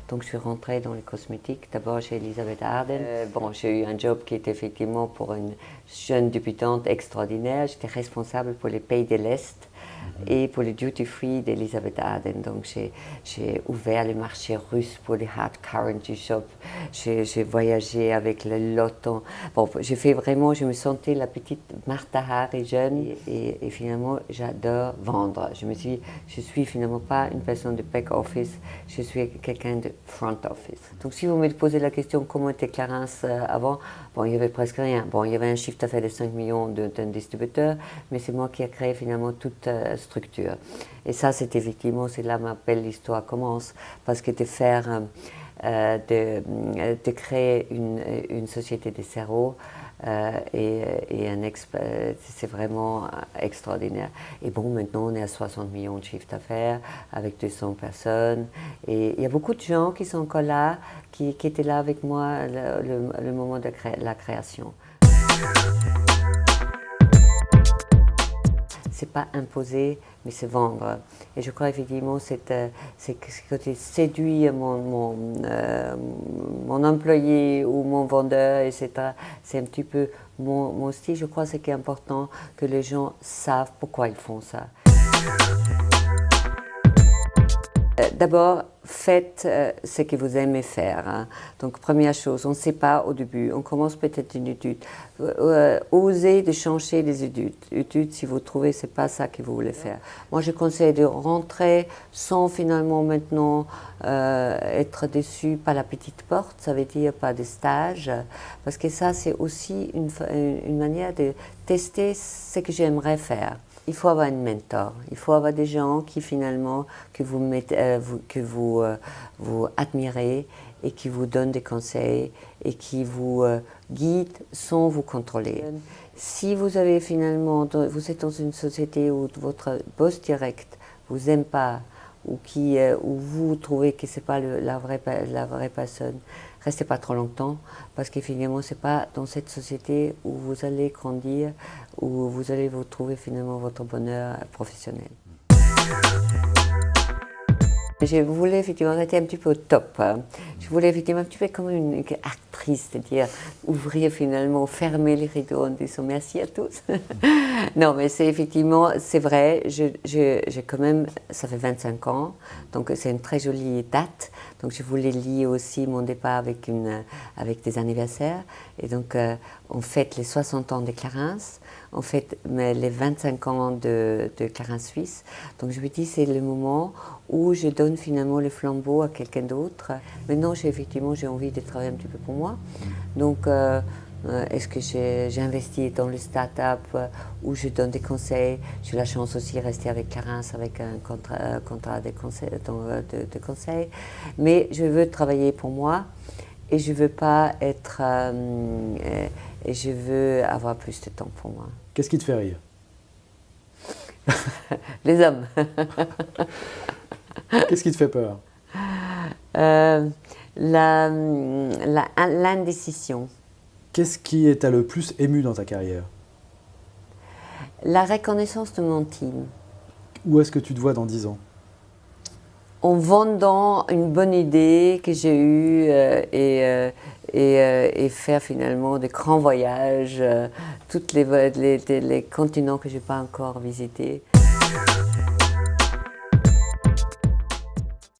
Donc je suis rentrée dans les cosmétiques, d'abord chez Elisabeth Arden. Bon, j'ai eu un job qui était effectivement pour une jeune débutante extraordinaire. J'étais responsable pour les pays de l'Est et pour les duty-free d'Elisabeth Arden. Donc j'ai ouvert le marché russe pour les hard currency shops. J'ai voyagé avec le loto. Bon, j'ai fait vraiment, je me sentais la petite Martha Hari jeune et finalement j'adore vendre. Je suis finalement pas une personne de back office, je suis quelqu'un de front office. Donc si vous me posez la question comment était Clarins avant, bon, il y avait presque rien. Bon, il y avait un chiffre d'affaires de 5 millions d'un distributeur, mais c'est moi qui ai créé finalement toute structure. Et ça, c'est effectivement, c'est là ma belle histoire commence, parce que de faire, de créer une société de cerveau c'est vraiment extraordinaire. Et bon, maintenant, on est à 60 millions de chiffre d'affaires avec 200 personnes. Et il y a beaucoup de gens qui sont encore là, qui étaient là avec moi le moment de la création. C'est pas imposer, mais c'est vendre. Et je crois effectivement c'est côté séduire mon employé ou mon vendeur, etc. C'est un petit peu mon style. Je crois que c'est important que les gens savent pourquoi ils font ça. D'abord, faites ce que vous aimez faire. Hein. Donc, première chose, on ne sait pas au début. On commence peut-être une étude. Osez de changer les études si vous trouvez que ce n'est pas ça que vous voulez faire. Moi, je conseille de rentrer sans finalement maintenant être déçu par la petite porte, ça veut dire par des stages, parce que ça, c'est aussi une manière de tester ce que j'aimerais faire. Il faut avoir un mentor, il faut avoir des gens qui finalement, que vous admirez et qui vous donnent des conseils et qui vous guident sans vous contrôler. Si vous avez finalement, vous êtes dans une société où votre boss direct vous aime pas ou où vous trouvez que c'est pas la vraie personne, restez pas trop longtemps parce que finalement c'est pas dans cette société où vous allez grandir, où vous allez vous trouver finalement votre bonheur professionnel. Je voulais effectivement être un petit peu au top. Hein. Je voulais effectivement un petit peu comme une actrice, c'est-à-dire ouvrir finalement, fermer les rideaux en disant merci à tous. Non, mais c'est effectivement, c'est vrai, j'ai quand même, ça fait 25 ans, donc c'est une très jolie date. Donc je voulais lier aussi mon départ avec des anniversaires. Et donc on fête les 60 ans de Clarins, on fête les 25 ans de Clarins Suisse. Donc je me dis c'est le moment où je donne finalement le flambeau à quelqu'un d'autre. Maintenant effectivement j'ai envie de travailler un petit peu pour moi. Donc est-ce que j'ai investi dans le start-up où je donne des conseils. J'ai la chance aussi de rester avec Clarins avec un contrat de conseil. Mais je veux travailler pour moi et je veux pas être... et je veux avoir plus de temps pour moi. Qu'est-ce qui te fait rire? Les hommes. Qu'est-ce qui te fait peur? L'indécision. Qu'est-ce qui t'a le plus ému dans ta carrière? La reconnaissance de mon team. Où est-ce que tu te vois dans 10 ans? En vendant une bonne idée que j'ai eue et faire finalement de grands voyages, tous les continents que je n'ai pas encore visités.